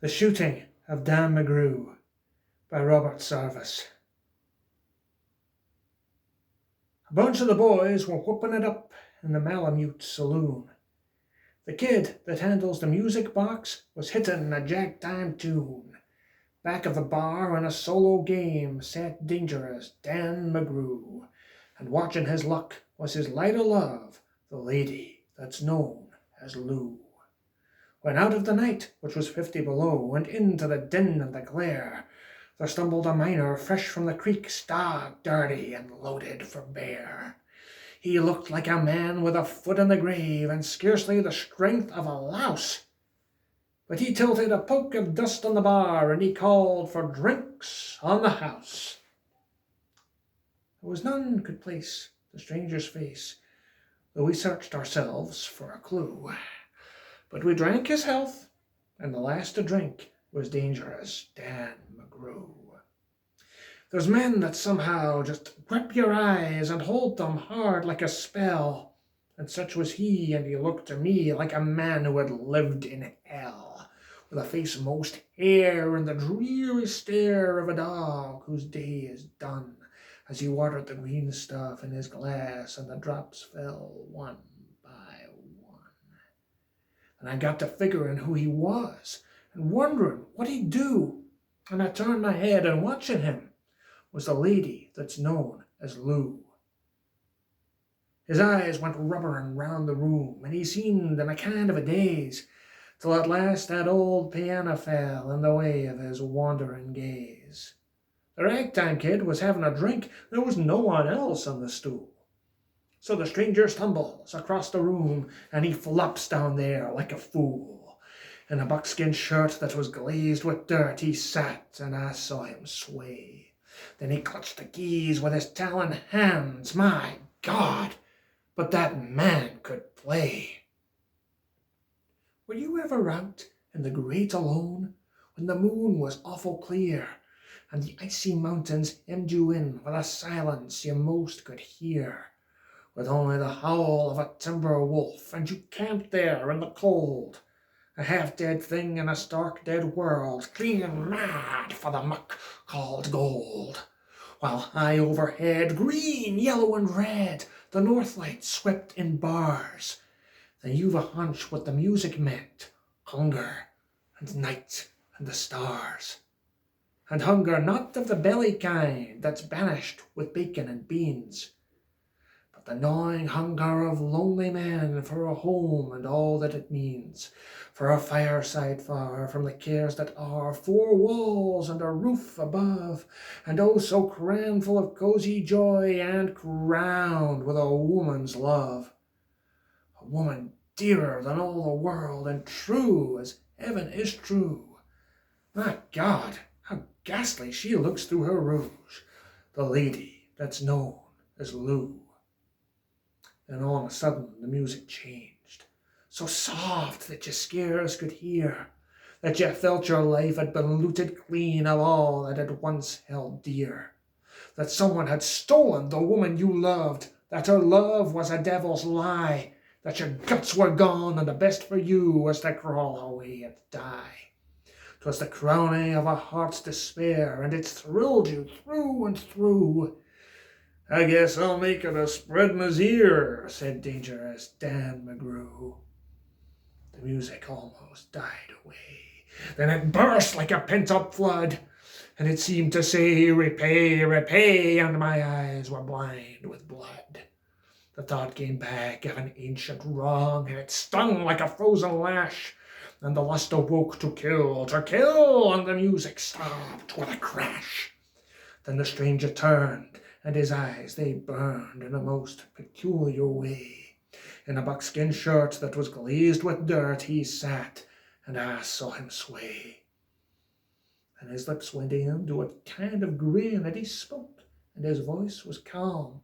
The Shooting of Dan McGrew by Robert Sarvis. A bunch of the boys were whooping it up in the Malamute saloon. The kid that handles the music box was hitting a jack-time tune. Back of the bar in a solo game sat dangerous Dan McGrew, and watching his luck was his light o' love, the lady that's known as Lou. When out of the night, which was 50 below, and into the din and the glare, there stumbled a miner fresh from the creek, stark, dirty, and loaded for bear. He looked like a man with a foot in the grave, and scarcely the strength of a louse. But he tilted a poke of dust on the bar, and he called for drinks on the house. There was none could place the stranger's face, though we searched ourselves for a clue. But we drank his health, and the last to drink was dangerous Dan McGrew. There's men that somehow just grip your eyes and hold them hard like a spell, and such was he, and he looked to me like a man who had lived in hell, with a face most hair and the dreary stare of a dog whose day is done, as he watered the green stuff in his glass, and the drops fell one by one. And I got to figuring who he was, and wondering what he'd do, and I turned my head, and watching him was the lady that's known as Lou. His eyes went rubbering round the room, and he seemed in a kind of a daze, till at last that old piano fell in the way of his wandering gaze. The ragtime kid was having a drink, there was no one else on the stool. So the stranger stumbles across the room, and he flops down there like a fool. In a buckskin shirt that was glazed with dirt he sat, and I saw him sway. Then he clutched the keys with his talon hands. My God, but that man could play. Were you ever out in the great alone, when the moon was awful clear, and the icy mountains hemmed you in with a silence you most could hear, with only the howl of a timber wolf, and you camped there in the cold, a half-dead thing in a stark dead world, clean mad for the muck called gold, while high overhead, green, yellow, and red, the north lights swept in bars? Then you've a hunch what the music meant, hunger, and night, and the stars. And hunger not of the belly kind that's banished with bacon and beans, but the gnawing hunger of lonely men for a home and all that it means, for a fireside far from the cares that are, four walls and a roof above, and oh so crammed full of cozy joy, and crowned with a woman's love, a woman dearer than all the world, and true as heaven is true. My God, how ghastly she looks through her rouge, the lady that's known as Lou. Then all of a sudden the music changed, so soft that you scarce could hear, that you felt your life had been looted clean of all that had once held dear, that someone had stolen the woman you loved, that her love was a devil's lie, that your guts were gone, and the best for you was to crawl away and die. 'Twas the crowning of a heart's despair, and it thrilled you through and through. I guess I'll make it a spread ear, said dangerous Dan McGrew. The music almost died away. Then it burst like a pent-up flood, and it seemed to say, repay, repay, and my eyes were blind with blood. The thought came back of an ancient wrong, and it stung like a frozen lash, and the lust awoke to kill, and the music stopped with a crash. Then the stranger turned, and his eyes they burned in a most peculiar way. In a buckskin shirt that was glazed with dirt he sat, and I saw him sway. And his lips went into a kind of grin, and he spoke, and his voice was calm.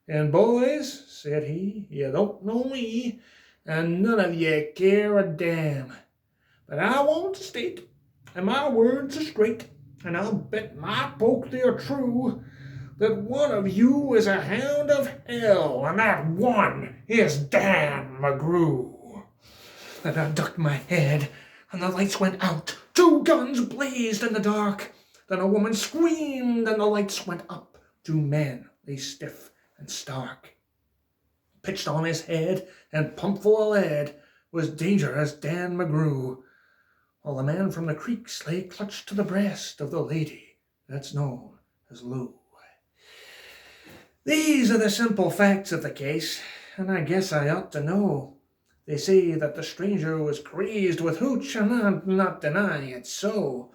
And boys, said he, you don't know me, and none of ye care a damn. But I want to state, and my words are straight, and I'll bet my poke they're true, that one of you is a hound of hell, and that one is Dan McGrew. And I ducked my head, and the lights went out. 2 guns blazed in the dark. Then a woman screamed, and the lights went up. 2 men lay stiff and stark. Pitched on his head and pumped full of lead was dangerous Dan McGrew, while the man from the creeks lay clutched to the breast of the lady that's known as Lou. These are the simple facts of the case, and I guess I ought to know. They say that the stranger was crazed with hooch, and I'm not denying it's so.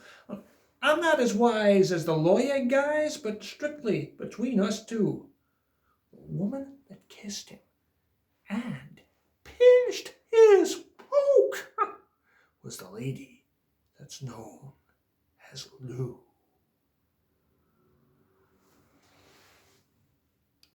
I'm not as wise as the lawyer guys, but strictly between us two, the woman that kissed him and pinched his poke was the lady that's known as Lou.